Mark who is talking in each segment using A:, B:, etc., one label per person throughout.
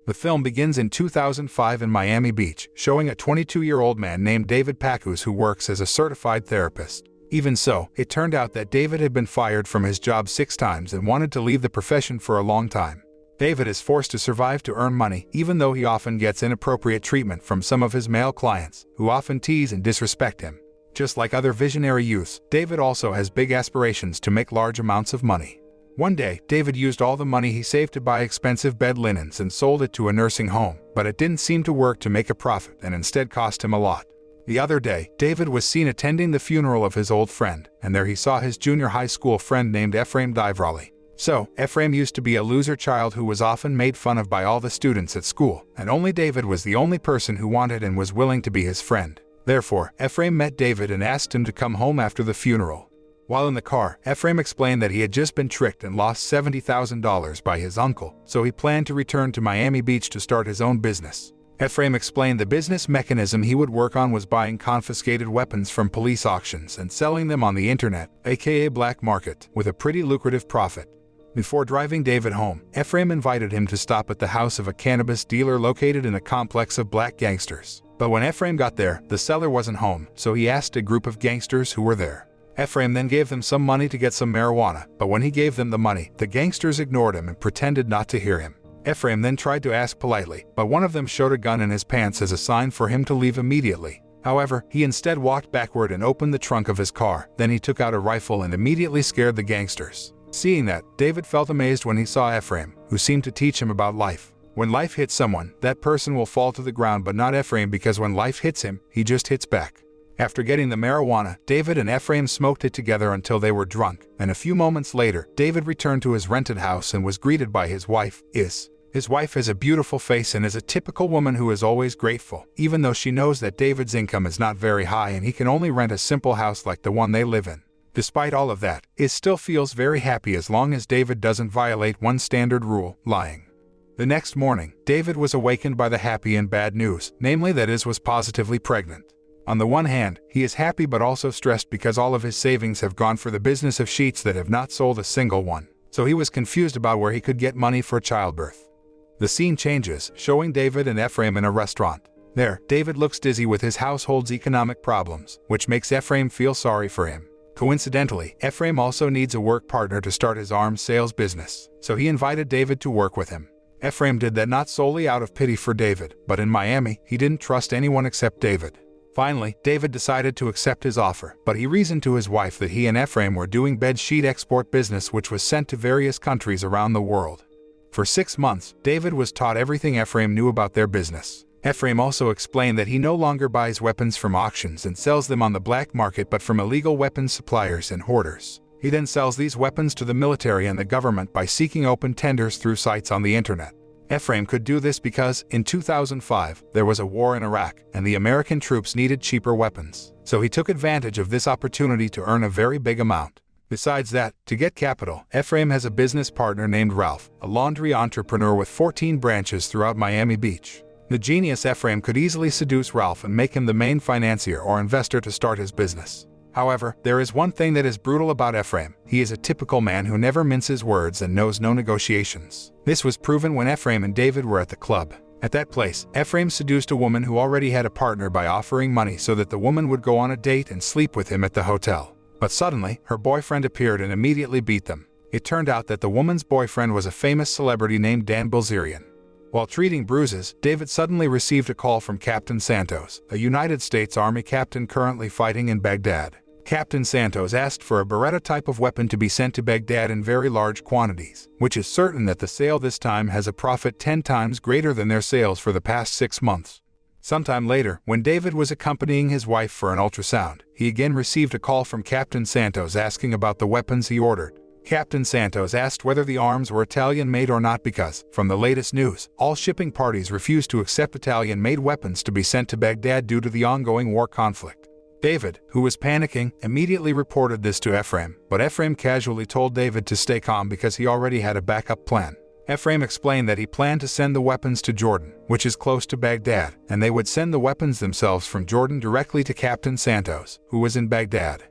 A: The film begins in 2005 in Miami Beach, showing a 22-year-old man named David Packouz who works as a certified therapist. Even so, it turned out that David had been fired from his job 6 times and wanted to leave the profession for a long time. David is forced to survive to earn money, even though he often gets inappropriate treatment from some of his male clients, who often tease and disrespect him. Just like other visionary youths, David also has big aspirations to make large amounts of money. One day, David used all the money he saved to buy expensive bed linens and sold it to a nursing home, but it didn't seem to work to make a profit and instead cost him a lot. The other day, David was seen attending the funeral of his old friend, and there he saw his junior high school friend named Efraim Diveroli. So, Efraim used to be a loser child who was often made fun of by all the students at school, and only David was the only person who wanted and was willing to be his friend. Therefore, Efraim met David and asked him to come home after the funeral. While in the car, Efraim explained that he had just been tricked and lost $70,000 by his uncle, so he planned to return to Miami Beach to start his own business. Efraim explained the business mechanism he would work on was buying confiscated weapons from police auctions and selling them on the internet, aka black market, with a pretty lucrative profit. Before driving David home, Efraim invited him to stop at the house of a cannabis dealer located in a complex of black gangsters. But when Efraim got there, the seller wasn't home, so he asked a group of gangsters who were there. Efraim then gave them some money to get some marijuana, but when he gave them the money, the gangsters ignored him and pretended not to hear him. Efraim then tried to ask politely, but one of them showed a gun in his pants as a sign for him to leave immediately. However, he instead walked backward and opened the trunk of his car. Then he took out a rifle and immediately scared the gangsters. Seeing that, David felt amazed when he saw Efraim, who seemed to teach him about life. When life hits someone, that person will fall to the ground, but not Efraim, because when life hits him, he just hits back. After getting the marijuana, David and Efraim smoked it together until they were drunk, and a few moments later, David returned to his rented house and was greeted by his wife, Is. His wife has a beautiful face and is a typical woman who is always grateful, even though she knows that David's income is not very high and he can only rent a simple house like the one they live in. Despite all of that, Is still feels very happy as long as David doesn't violate one standard rule, lying. The next morning, David was awakened by the happy and bad news, namely that Is was positively pregnant. On the one hand, he is happy but also stressed because all of his savings have gone for the business of sheets that have not sold a single one. So he was confused about where he could get money for childbirth. The scene changes, showing David and Efraim in a restaurant. There, David looks dizzy with his household's economic problems, which makes Efraim feel sorry for him. Coincidentally, Efraim also needs a work partner to start his arms sales business, so he invited David to work with him. Efraim did that not solely out of pity for David, but in Miami, he didn't trust anyone except David. Finally, David decided to accept his offer, but he reasoned to his wife that he and Efraim were doing bed sheet export business which was sent to various countries around the world. For 6 months, David was taught everything Efraim knew about their business. Efraim also explained that he no longer buys weapons from auctions and sells them on the black market but from illegal weapons suppliers and hoarders. He then sells these weapons to the military and the government by seeking open tenders through sites on the internet. Efraim could do this because, in 2005, there was a war in Iraq, and the American troops needed cheaper weapons. So he took advantage of this opportunity to earn a very big amount. Besides that, to get capital, Efraim has a business partner named Ralph, a laundry entrepreneur with 14 branches throughout Miami Beach. The genius Efraim could easily seduce Ralph and make him the main financier or investor to start his business. However, there is one thing that is brutal about Efraim. He is a typical man who never minces words and knows no negotiations. This was proven when Efraim and David were at the club. At that place, Efraim seduced a woman who already had a partner by offering money so that the woman would go on a date and sleep with him at the hotel. But suddenly, her boyfriend appeared and immediately beat them. It turned out that the woman's boyfriend was a famous celebrity named Dan Bilzerian. While treating bruises, David suddenly received a call from Captain Santos, a United States Army captain currently fighting in Baghdad. Captain Santos asked for a Beretta type of weapon to be sent to Baghdad in very large quantities, which is certain that the sale this time has a profit 10 times greater than their sales for the past 6 months. Sometime later, when David was accompanying his wife for an ultrasound, he again received a call from Captain Santos asking about the weapons he ordered. Captain Santos asked whether the arms were Italian-made or not because, from the latest news, all shipping parties refused to accept Italian-made weapons to be sent to Baghdad due to the ongoing war conflict. David, who was panicking, immediately reported this to Efraim, but Efraim casually told David to stay calm because he already had a backup plan. Efraim explained that he planned to send the weapons to Jordan, which is close to Baghdad, and they would send the weapons themselves from Jordan directly to Captain Santos, who was in Baghdad.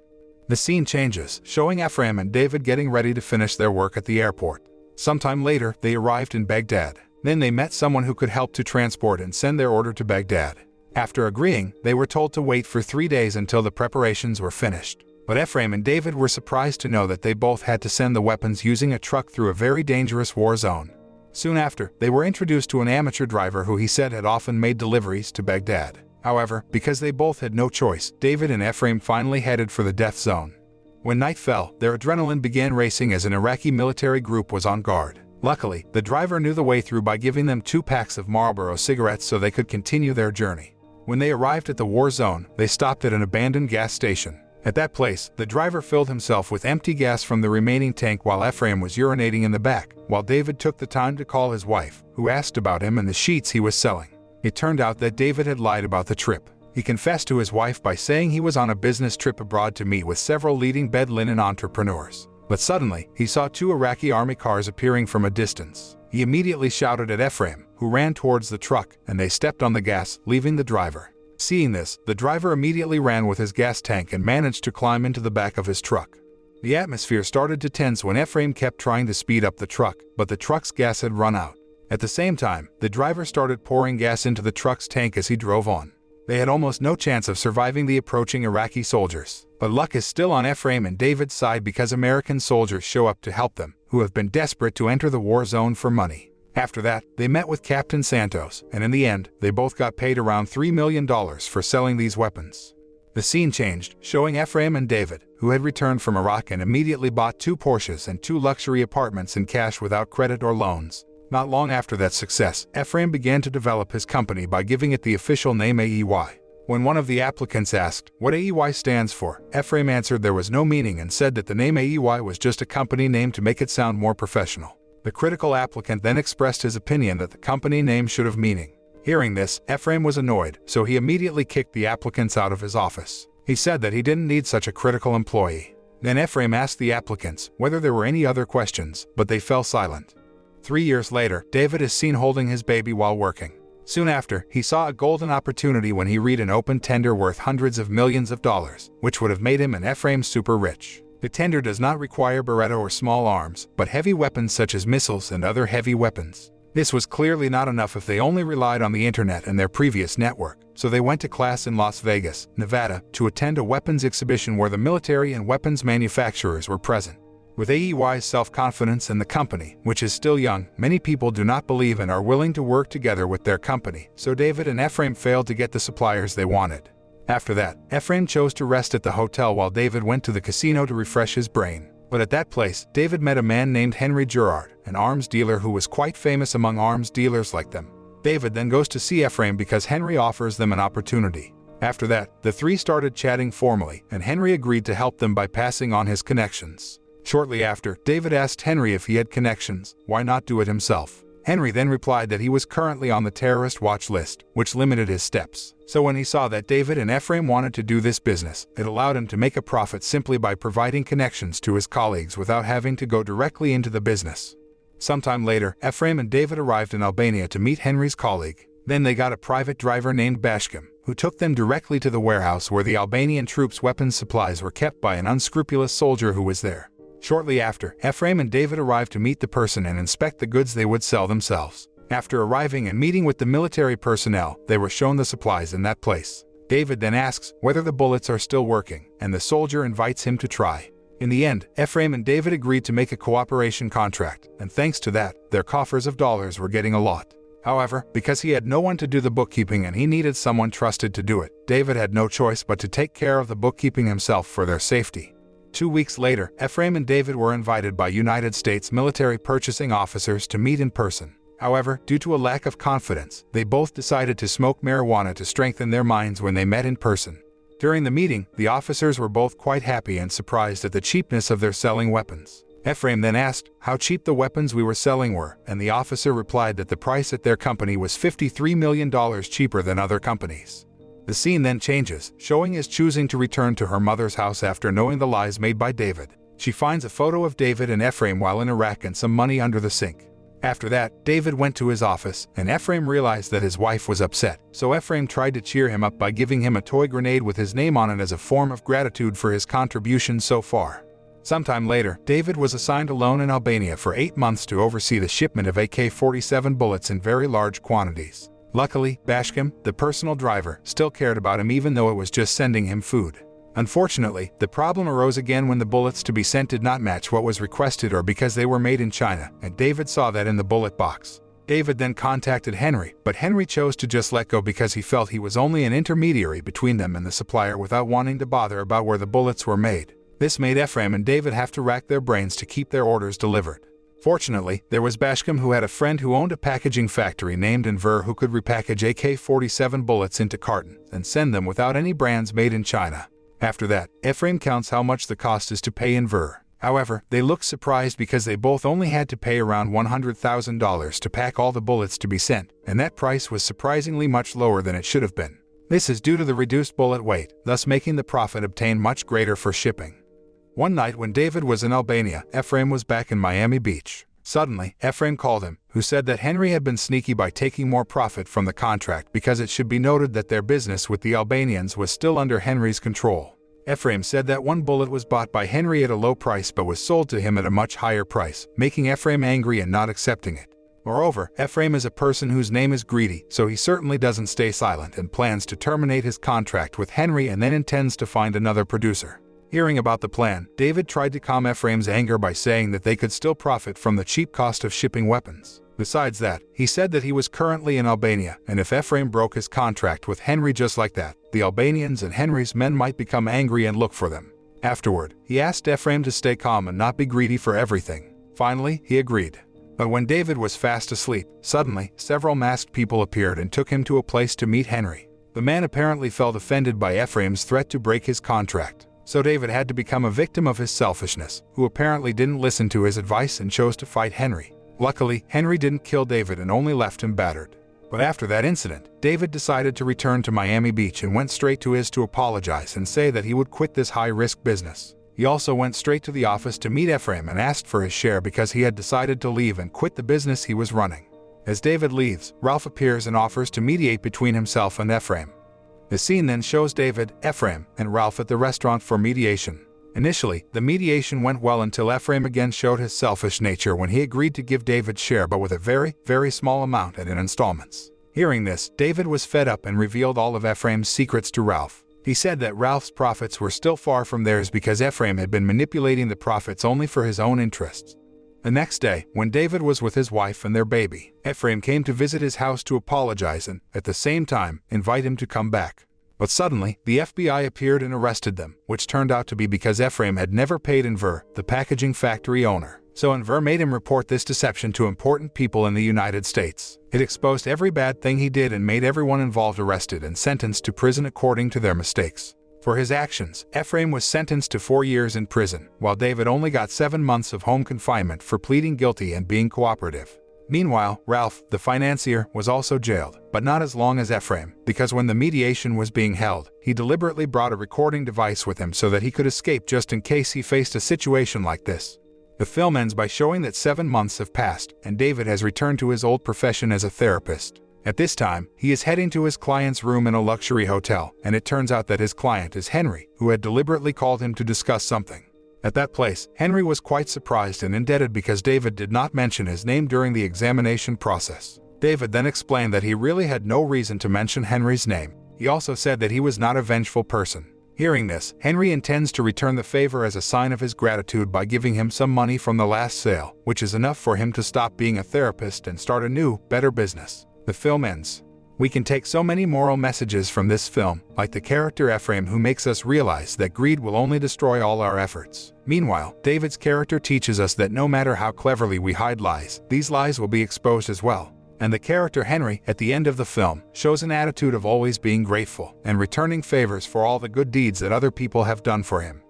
A: The scene changes, showing Efraim and David getting ready to finish their work at the airport. Sometime later, they arrived in Baghdad. Then they met someone who could help to transport and send their order to Baghdad. After agreeing, they were told to wait for 3 days until the preparations were finished. But Efraim and David were surprised to know that they both had to send the weapons using a truck through a very dangerous war zone. Soon after, they were introduced to an amateur driver who he said had often made deliveries to Baghdad. However, because they both had no choice, David and Efraim finally headed for the death zone. When night fell, their adrenaline began racing as an Iraqi military group was on guard. Luckily, the driver knew the way through by giving them 2 packs of Marlboro cigarettes so they could continue their journey. When they arrived at the war zone, they stopped at an abandoned gas station. At that place, the driver filled himself with empty gas from the remaining tank while Efraim was urinating in the back, while David took the time to call his wife, who asked about him and the sheets he was selling. It turned out that David had lied about the trip. He confessed to his wife by saying he was on a business trip abroad to meet with several leading bed linen entrepreneurs. But suddenly, he saw 2 Iraqi army cars appearing from a distance. He immediately shouted at Efraim, who ran towards the truck, and they stepped on the gas, leaving the driver. Seeing this, the driver immediately ran with his gas tank and managed to climb into the back of his truck. The atmosphere started to tense when Efraim kept trying to speed up the truck, but the truck's gas had run out. At the same time, the driver started pouring gas into the truck's tank as he drove on. They had almost no chance of surviving the approaching Iraqi soldiers. But luck is still on Efraim and David's side because American soldiers show up to help them, who have been desperate to enter the war zone for money. After that, they met with Captain Santos, and in the end, they both got paid around $3 million for selling these weapons. The scene changed, showing Efraim and David, who had returned from Iraq and immediately bought 2 Porsches and 2 luxury apartments in cash without credit or loans. Not long after that success, Efraim began to develop his company by giving it the official name AEY. When one of the applicants asked what AEY stands for, Efraim answered there was no meaning and said that the name AEY was just a company name to make it sound more professional. The critical applicant then expressed his opinion that the company name should have meaning. Hearing this, Efraim was annoyed, so he immediately kicked the applicants out of his office. He said that he didn't need such a critical employee. Then Efraim asked the applicants whether there were any other questions, but they fell silent. 3 years later, David is seen holding his baby while working. Soon after, he saw a golden opportunity when he read an open tender worth hundreds of millions of dollars, which would have made him and Efraim super rich. The tender does not require Beretta or small arms, but heavy weapons such as missiles and other heavy weapons. This was clearly not enough if they only relied on the internet and their previous network, so they went to class in Las Vegas, Nevada, to attend a weapons exhibition where the military and weapons manufacturers were present. With AEY's self-confidence and the company, which is still young, many people do not believe and are willing to work together with their company, so David and Efraim failed to get the suppliers they wanted. After that, Efraim chose to rest at the hotel while David went to the casino to refresh his brain. But at that place, David met a man named Henry Gerard, an arms dealer who was quite famous among arms dealers like them. David then goes to see Efraim because Henry offers them an opportunity. After that, the 3 started chatting formally, and Henry agreed to help them by passing on his connections. Shortly after, David asked Henry if he had connections, why not do it himself? Henry then replied that he was currently on the terrorist watch list, which limited his steps. So when he saw that David and Efraim wanted to do this business, it allowed him to make a profit simply by providing connections to his colleagues without having to go directly into the business. Sometime later, Efraim and David arrived in Albania to meet Henry's colleague. Then they got a private driver named Bashkim, who took them directly to the warehouse where the Albanian troops' weapons supplies were kept by an unscrupulous soldier who was there. Shortly after, Efraim and David arrived to meet the person and inspect the goods they would sell themselves. After arriving and meeting with the military personnel, they were shown the supplies in that place. David then asks whether the bullets are still working, and the soldier invites him to try. In the end, Efraim and David agreed to make a cooperation contract, and thanks to that, their coffers of dollars were getting a lot. However, because he had no one to do the bookkeeping and he needed someone trusted to do it, David had no choice but to take care of the bookkeeping himself for their safety. 2 weeks later, Efraim and David were invited by United States military purchasing officers to meet in person. However, due to a lack of confidence, they both decided to smoke marijuana to strengthen their minds when they met in person. During the meeting, the officers were both quite happy and surprised at the cheapness of their selling weapons. Efraim then asked how cheap the weapons we were selling were, and the officer replied that the price at their company was $53 million cheaper than other companies. The scene then changes, showing his choosing to return to her mother's house after knowing the lies made by David. She finds a photo of David and Efraim while in Iraq and some money under the sink. After that, David went to his office, and Efraim realized that his wife was upset, so Efraim tried to cheer him up by giving him a toy grenade with his name on it as a form of gratitude for his contribution so far. Sometime later, David was assigned alone in Albania for 8 months to oversee the shipment of AK-47 bullets in very large quantities. Luckily, Bashkim, the personal driver, still cared about him even though it was just sending him food. Unfortunately, the problem arose again when the bullets to be sent did not match what was requested or because they were made in China, and David saw that in the bullet box. David then contacted Henry, but Henry chose to just let go because he felt he was only an intermediary between them and the supplier without wanting to bother about where the bullets were made. This made Efraim and David have to rack their brains to keep their orders delivered. Fortunately, there was Bashkim who had a friend who owned a packaging factory named Enver who could repackage AK-47 bullets into cartons and send them without any brands made in China. After that, Efraim counts how much the cost is to pay Enver. However, they looked surprised because they both only had to pay around $100,000 to pack all the bullets to be sent, and that price was surprisingly much lower than it should have been. This is due to the reduced bullet weight, thus making the profit obtained much greater for shipping. One night when David was in Albania, Efraim was back in Miami Beach. Suddenly, Efraim called him, who said that Henry had been sneaky by taking more profit from the contract because it should be noted that their business with the Albanians was still under Henry's control. Efraim said that one bullet was bought by Henry at a low price but was sold to him at a much higher price, making Efraim angry and not accepting it. Moreover, Efraim is a person whose name is greedy, so he certainly doesn't stay silent and plans to terminate his contract with Henry and then intends to find another producer. Hearing about the plan, David tried to calm Ephraim's anger by saying that they could still profit from the cheap cost of shipping weapons. Besides that, he said that he was currently in Albania, and if Efraim broke his contract with Henry just like that, the Albanians and Henry's men might become angry and look for them. Afterward, he asked Efraim to stay calm and not be greedy for everything. Finally, he agreed. But when David was fast asleep, suddenly, several masked people appeared and took him to a place to meet Henry. The man apparently felt offended by Ephraim's threat to break his contract. So David had to become a victim of his selfishness, who apparently didn't listen to his advice and chose to fight Henry. Luckily, Henry didn't kill David and only left him battered. But after that incident, David decided to return to Miami Beach and went straight to his to apologize and say that he would quit this high-risk business. He also went straight to the office to meet Efraim and asked for his share because he had decided to leave and quit the business he was running. As David leaves, Ralph appears and offers to mediate between himself and Efraim. The scene then shows David, Efraim, and Ralph at the restaurant for mediation. Initially, the mediation went well until Efraim again showed his selfish nature when he agreed to give David's share but with a very, very small amount and in installments. Hearing this, David was fed up and revealed all of Ephraim's secrets to Ralph. He said that Ralph's profits were still far from theirs because Efraim had been manipulating the profits only for his own interests. The next day, when David was with his wife and their baby, Efraim came to visit his house to apologize and, at the same time, invite him to come back. But suddenly, the FBI appeared and arrested them, which turned out to be because Efraim had never paid Enver, the packaging factory owner. So Enver made him report this deception to important people in the United States. It exposed every bad thing he did and made everyone involved arrested and sentenced to prison according to their mistakes. For his actions, Efraim was sentenced to 4 years in prison, while David only got 7 months of home confinement for pleading guilty and being cooperative. Meanwhile, Ralph, the financier, was also jailed, but not as long as Efraim, because when the mediation was being held, he deliberately brought a recording device with him so that he could escape just in case he faced a situation like this. The film ends by showing that 7 months have passed, and David has returned to his old profession as a therapist. At this time, he is heading to his client's room in a luxury hotel, and it turns out that his client is Henry, who had deliberately called him to discuss something. At that place, Henry was quite surprised and indebted because David did not mention his name during the examination process. David then explained that he really had no reason to mention Henry's name. He also said that he was not a vengeful person. Hearing this, Henry intends to return the favor as a sign of his gratitude by giving him some money from the last sale, which is enough for him to stop being a therapist and start a new, better business. The film ends. We can take so many moral messages from this film, like the character Efraim who makes us realize that greed will only destroy all our efforts. Meanwhile, David's character teaches us that no matter how cleverly we hide lies, these lies will be exposed as well. And the character Henry, at the end of the film, shows an attitude of always being grateful and returning favors for all the good deeds that other people have done for him.